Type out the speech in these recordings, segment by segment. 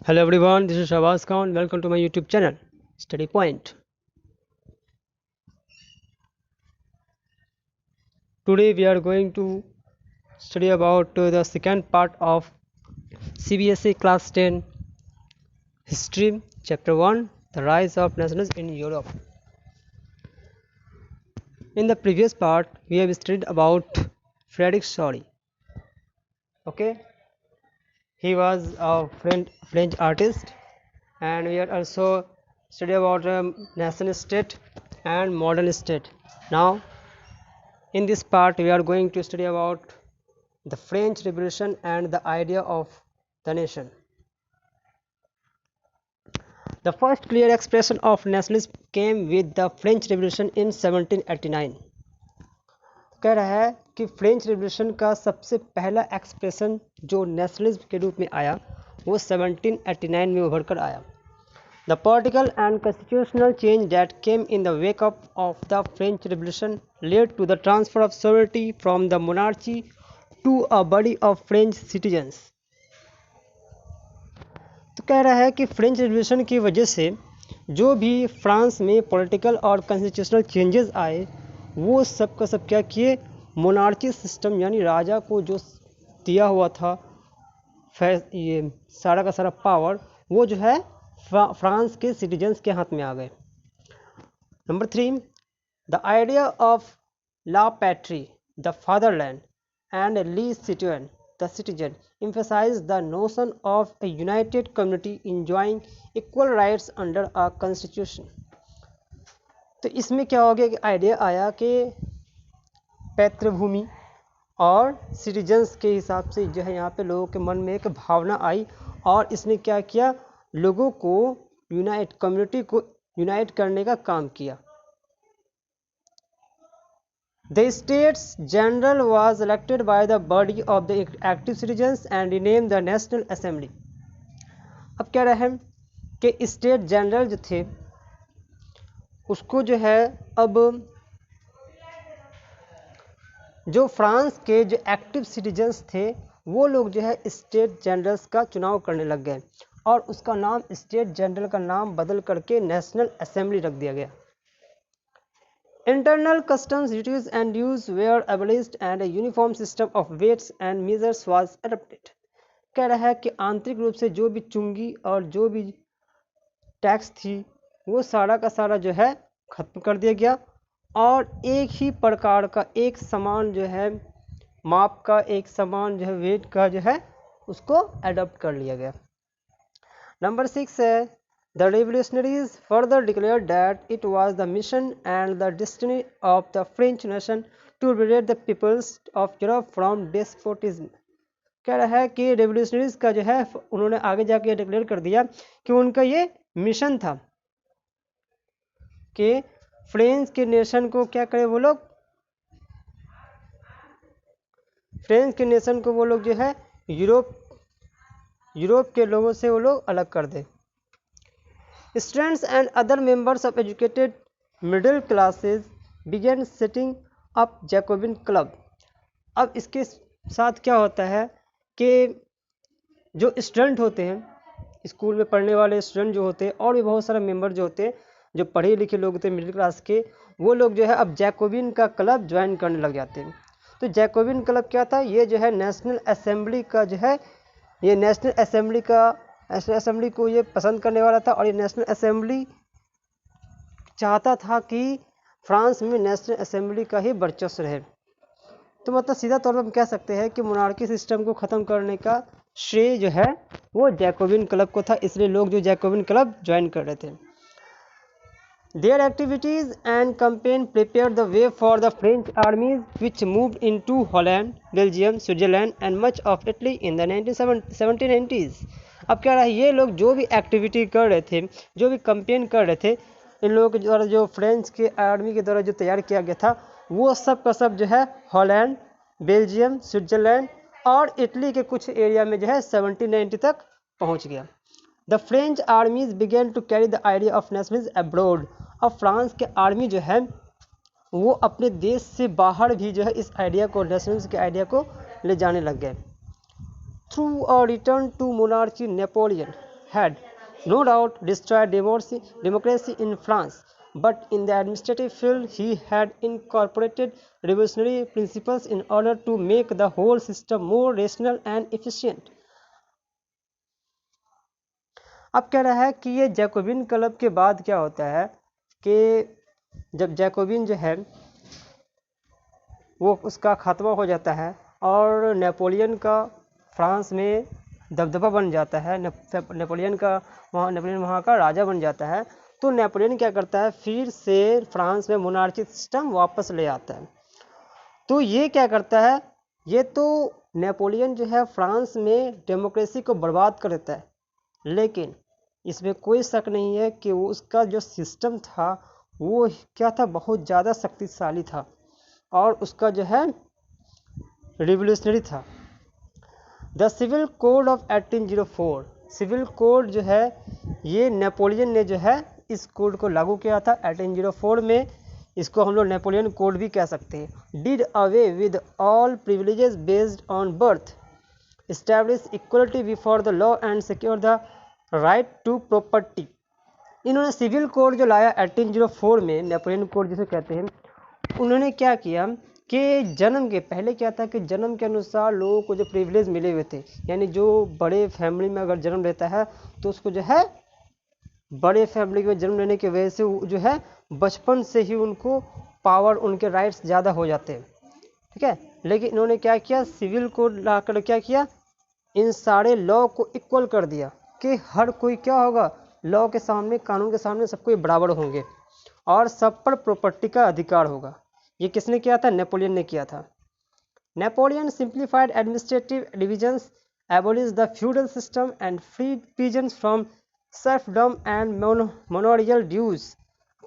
Hello everyone, this is Shabazz Khan. Welcome to my YouTube channel, Study Point. Today we are going to study about the second part of CBSE Class 10 History, Chapter 1, The Rise of Nationalism in Europe. In the previous part, we have studied about Frederick Story. Okay, he was a French artist, and we are also study about nation state and modern state. Now in this part we are going to study about the French Revolution and the idea of the nation. The first clear expression of nationalism came with the French Revolution in 1789. कह रहा है कि French revolution का सबसे पहला expression जो nationalism के रूप में आया वो 1789 में उभर कर आया. The political and constitutional change that came in the wake up of the French Revolution led to the transfer of sovereignty from the monarchy to a body of French citizens. तो कह रहा है कि फ्रेंच रिवोल्यूशन की वजह से जो भी फ्रांस में पॉलिटिकल और कॉन्स्टिट्यूशनल चेंजेस आए वो सब का सब क्या किए, मोनार्ची सिस्टम यानी राजा को जो दिया हुआ था ये सारा का सारा पावर वो जो है फ्रांस के सिटीजन्स के हाथ में आ गए. Number 3, the idea of la patrie the fatherland and le citoyen the citizen emphasized the notion of a united community enjoying equal rights under a constitution. तो इसमें क्या हो गया कि आइडिया आया कि पैतृभूमि और सिटीजन्स के हिसाब से जो है यहाँ पे लोगों के मन में एक भावना आई और इसने क्या किया, लोगों को कम्युनिटी को यूनाइट करने का काम किया. The States General was elected by the body of the active citizens and renamed the National Assembly. अब क्या रहा है कि स्टेट जनरल जो थे उसको जो है अब जो फ्रांस के जो एक्टिव सिटीजन्स थे वो लोग जो है स्टेट जनरल्स का चुनाव करने लग गए और उसका नाम स्टेट जनरल का नाम बदल करके नेशनल असेंबली रख दिया गया. Internal customs duties and dues were abolished and a uniform system of weights and measures was adopted. कह रहा है कि आंतरिक रूप से जो भी चुंगी और जो भी टैक्स थी वो सारा का सारा जो है खत्म कर दिया गया और एक ही प्रकार का एक समान जो है माप का एक समान जो है वेट का जो है उसको अडॉप्ट कर लिया गया. नंबर 6 है The revolutionaries further declared that it was the mission and the destiny of the French nation to liberate the peoples of Europe from despotism. कह रहा है कि रेवोल्यूशनरीज का जो है उन्होंने आगे जाके डिक्लेयर कर दिया कि उनका ये मिशन था कि फ्रेंच के नेशन को क्या करे, वो लोग फ्रेंच के नेशन को वो लोग जो है यूरोप के लोगों से वो लोग अलग कर दे. Students and other members of educated middle classes began setting up Jacobin club. अब इसके साथ क्या होता है कि जो स्टूडेंट होते हैं स्कूल में पढ़ने वाले स्टूडेंट जो होते हैं और भी बहुत सारे मेंबर जो होते हैं जो पढ़े लिखे लोग होते हैं मिडिल क्लास के, वो लोग जो है अब जैकोबिन का क्लब ज्वाइन करने लग जाते हैं. तो जैकोबिन क्लब क्या था, ये जो है नेशनल असेंबली का जो है ये नेशनल असेंबली को ये पसंद करने वाला था और ये नेशनल असेंबली चाहता था कि फ्रांस में नेशनल असेंबली का ही वर्चस्व रहे. तो मतलब सीधा तौर पर हम कह सकते हैं कि मोनार्की सिस्टम को ख़त्म करने का श्रेय जो है वो जैकोबिन क्लब को था, इसलिए लोग जो जैकोबिन क्लब ज्वाइन कर रहे थे. Their activities and campaign prepared the way for the French armies which moved into Holland, Belgium, Switzerland and much of Italy in the 1790s. अब क्या रहा है, ये लोग जो भी एक्टिविटी कर रहे थे, जो भी कैंपेन कर रहे थे, इन लोगों के द्वारा जो फ्रेंच के आर्मी के द्वारा जो तैयार किया गया था वो सब का सब जो है हॉलैंड, बेल्जियम, स्विट्ज़रलैंड और इटली के कुछ एरिया में जो है 1790 तक पहुंच गया. The French armies began to carry the idea of nationalism abroad. अब फ्रांस के आर्मी जो है वो अपने देश से बाहर भी जो है इस आइडिया को, नेशनलिज्म के आइडिया को ले जाने लग गए. Through a return to monarchy Napoleon had no doubt destroyed democracy in France, but in the administrative field he had incorporated revolutionary principles in order to make the whole system more rational and efficient. अब कह रहा है कि ये Jacobin club के बाद क्या होता है कि जब जैकोबिन जो है वो उसका खात्मा हो जाता है और नेपोलियन का फ्रांस में दबदबा बन जाता है, नेपोलियन वहाँ का राजा बन जाता है, तो नेपोलियन क्या करता है, फिर से फ्रांस में मोनार्ची सिस्टम वापस ले आता है। तो ये क्या करता है, ये तो नेपोलियन जो है फ्रांस में डेमोक्रेसी को बर्बाद कर देता है, लेकिन इसमें कोई शक नहीं है कि वो उसका जो सिस्टम था वो क्या था, बहुत ज़्यादा शक्तिशाली था और उसका जो है रिवोल्यूशनरी था। The civil code of 1804, civil code जो है ये नेपोलियन ने जो है इस कोड को लागू किया था 1804 में, इसको हम लोग नेपोलियन कोड भी कह सकते हैं। Did away with all privileges based on birth, establish equality before the law and secure the right to property. इन्होंने सिविल कोड जो लाया 1804 में, नेपोलियन कोड जिसे कहते हैं, उन्होंने क्या किया कि जन्म के पहले क्या था कि जन्म के अनुसार लोगों को जो प्रिविलेज मिले हुए थे, यानी जो बड़े फैमिली में अगर जन्म लेता है तो उसको जो है बड़े फैमिली में जन्म लेने की वजह से जो है बचपन से ही उनको पावर, उनके राइट्स ज़्यादा हो जाते हैं, ठीक है। लेकिन इन्होंने क्या किया, सिविल कोड लाकर क्या किया, इन सारे लॉ को इक्वल कर दिया कि हर कोई क्या होगा, लॉ के सामने, कानून के सामने सब कोई बराबर होंगे और सब पर प्रॉपर्टी का अधिकार होगा। ये किसने किया था, नेपोलियन ने किया था। Napoleon simplified administrative divisions, abolish the feudal system and freed peasants from serfdom and manorial dues.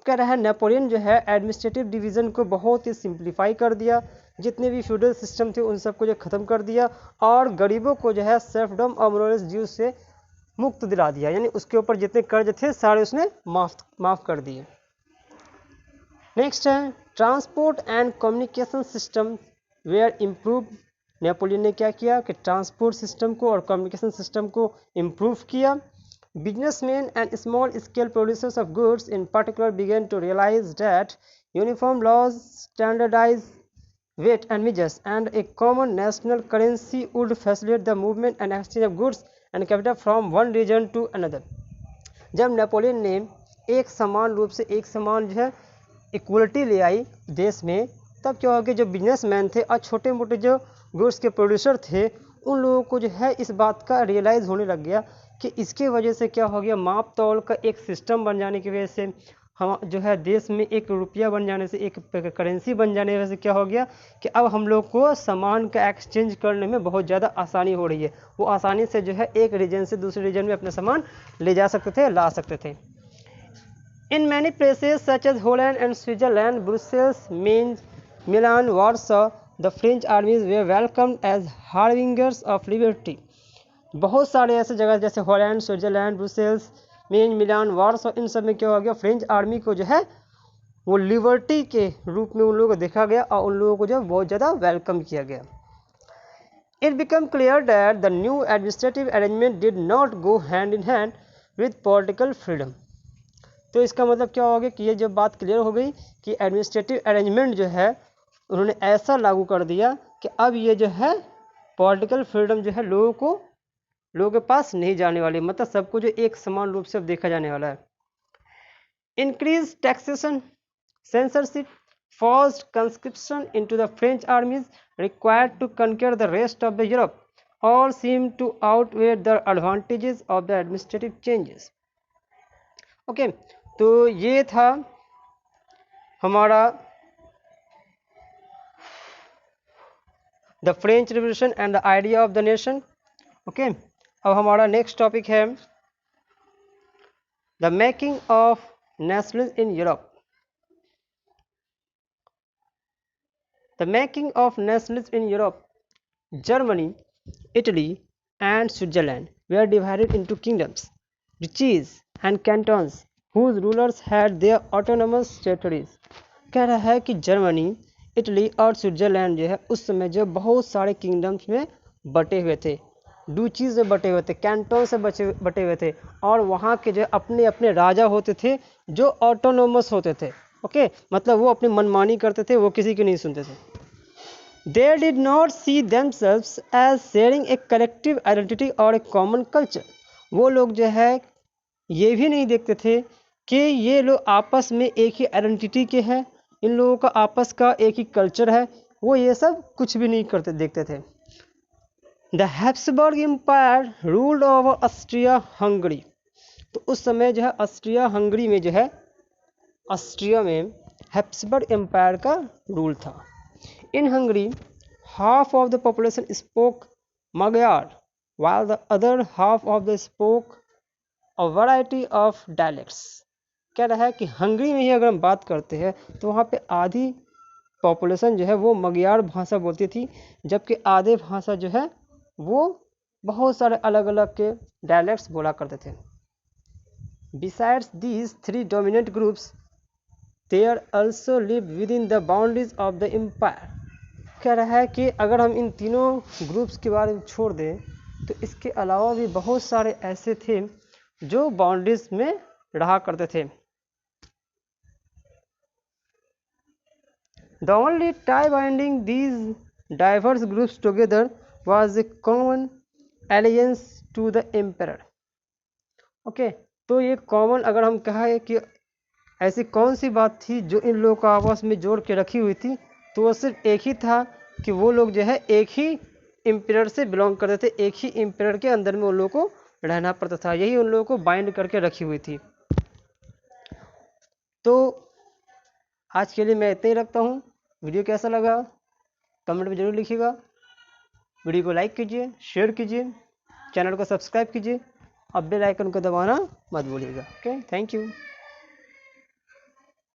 कह रहा है नेपोलियन जो है एडमिनिस्ट्रेटिव डिवीज़न को बहुत ही सिंप्लीफाई कर दिया, जितने भी फ्यूडल सिस्टम थे उन सबको जो ख़त्म कर दिया और गरीबों को जो है सर्फडम और मोनोरियल ड्यूज से मुक्त दिला दिया, यानी उसके ऊपर जितने कर्ज थे सारे उसने माफ़ कर दिए। नेक्स्ट है transport and communication system were improve. Napoleon ने क्या किया कि ट्रांसपोर्ट सिस्टम को और कम्युनिकेशन सिस्टम को इम्प्रूव किया। Businessmen and small scale producers of goods in particular began to realise that uniform laws, standardise weight and measures and a common national currency would facilitate the movement and exchange of goods and capital from one region to another। जब Napoleon ने एक समान रूप से एक समान जो है इक्वलिटी ले आई देश में, तब क्या हो गया, जो बिजनेसमैन थे और छोटे मोटे जो गुड्स के प्रोड्यूसर थे उन लोगों को जो है इस बात का रियलाइज़ होने लग गया कि इसके वजह से क्या हो गया, माप तौल का एक सिस्टम बन जाने की वजह से, हम जो है देश में एक रुपया बन जाने से, एक करेंसी बन जाने की वजह से क्या हो गया कि अब हम लोग को सामान का एक्सचेंज करने में बहुत ज़्यादा आसानी हो रही है। वो आसानी से जो है एक रीजन से दूसरे रीजन में अपना सामान ले जा सकते थे, ला सकते थे। In many places such as Holland and Switzerland, Brussels, Milan, Warsaw, the French armies were welcomed as harbingers of liberty. बहुत सारे ऐसे जगह जैसे Holland, Switzerland, Brussels, Milan, Warsaw, इन सब में क्या हो गया, फ्रेंच आर्मी को जो है वो लिबर्टी के रूप में उन लोगों को देखा गया और उन लोगों को जो बहुत ज़्यादा वेलकम किया गया। It become clear that the new administrative arrangement did not go hand in hand with political freedom. तो इसका मतलब क्या हो गया कि ये जब बात क्लियर हो गई कि एडमिनिस्ट्रेटिव अरेंजमेंट जो है उन्होंने ऐसा लागू कर दिया कि अब ये जो है पॉलिटिकल फ्रीडम जो है लोगों के पास नहीं जाने वाली, मतलब सबको जो एक समान रूप से अब देखा जाने वाला है। Increase taxation, censorship, forced conscription into the French armies required to conquer the rest of the Europe all seem to outweigh the advantages of the administrative changes. Okay, तो ये था हमारा the French revolution and the idea of the nation. Okay, अब हमारा next topic है the making of nationalism in Europe. The making of nationalism in Europe, Germany, Italy and Switzerland were divided into kingdoms, duchies and cantons whose rulers had their autonomous territories। कह रहा है कि Germany, Italy और Switzerland जो है उस समय जो बहुत सारे किंगडम्स में बटे हुए थे डूचीज में बटे हुए थे, कैंटोन से बटे हुए थे, और वहाँ के जो अपने अपने राजा होते थे जो ऑटोनोमस होते थे। ओके, मतलब वो अपनी मनमानी करते थे, वो किसी की नहीं सुनते थे। They did not see themselves as sharing a collective identity or a common culture। वो लोग जो है ये भी नहीं देखते थे कि ये लोग आपस में एक ही आइडेंटिटी के हैं, इन लोगों का आपस का एक ही कल्चर है, वो ये सब कुछ भी नहीं करते देखते थे। The Habsburg empire ruled over Austria Hungary. तो उस समय जो है ऑस्ट्रिया हंगरी में जो है, ऑस्ट्रिया में हैब्सबर्ग एम्पायर का रूल था। In Hungary, half of the population spoke Magyar, while the other half of them spoke a variety of dialects। कह रहा है कि हंगरी में ही अगर हम बात करते हैं तो वहाँ पे आधी पॉपुलेशन जो है वो मगयार भाषा बोलती थी, जबकि आधे भाषा जो है वो बहुत सारे अलग अलग के डायलेक्ट्स बोला करते थे। Besides these three dominant groups, there also lived within the boundaries of the empire। कह रहा है कि अगर हम इन तीनों ग्रुप्स के बारे में छोड़ दें तो इसके अलावा भी बहुत सारे ऐसे थे जो बाउंड्रीज में रहा करते थे। The only tie binding these diverse groups together was a common allegiance to the emperor। Okay, तो ये कॉमन अगर हम कहें कि ऐसी कौन सी बात थी जो इन लोगों को आपस में जोड़ के रखी हुई थी, तो वो सिर्फ एक ही था कि वो लोग जो है एक ही एम्परर से बिलोंग करते थे, एक ही एम्परर के अंदर में उन लोगों को रहना पड़ता था, यही उन लोगों को बाइंड करके रखी हुई थी। तो आज के लिए मैं इतना ही रखता हूँ। वीडियो कैसा लगा कमेंट में ज़रूर लिखिएगा। वीडियो को लाइक कीजिए, शेयर कीजिए, चैनल को सब्सक्राइब कीजिए और बेल आइकन को दबाना मत भूलिएगा। Okay, thank you.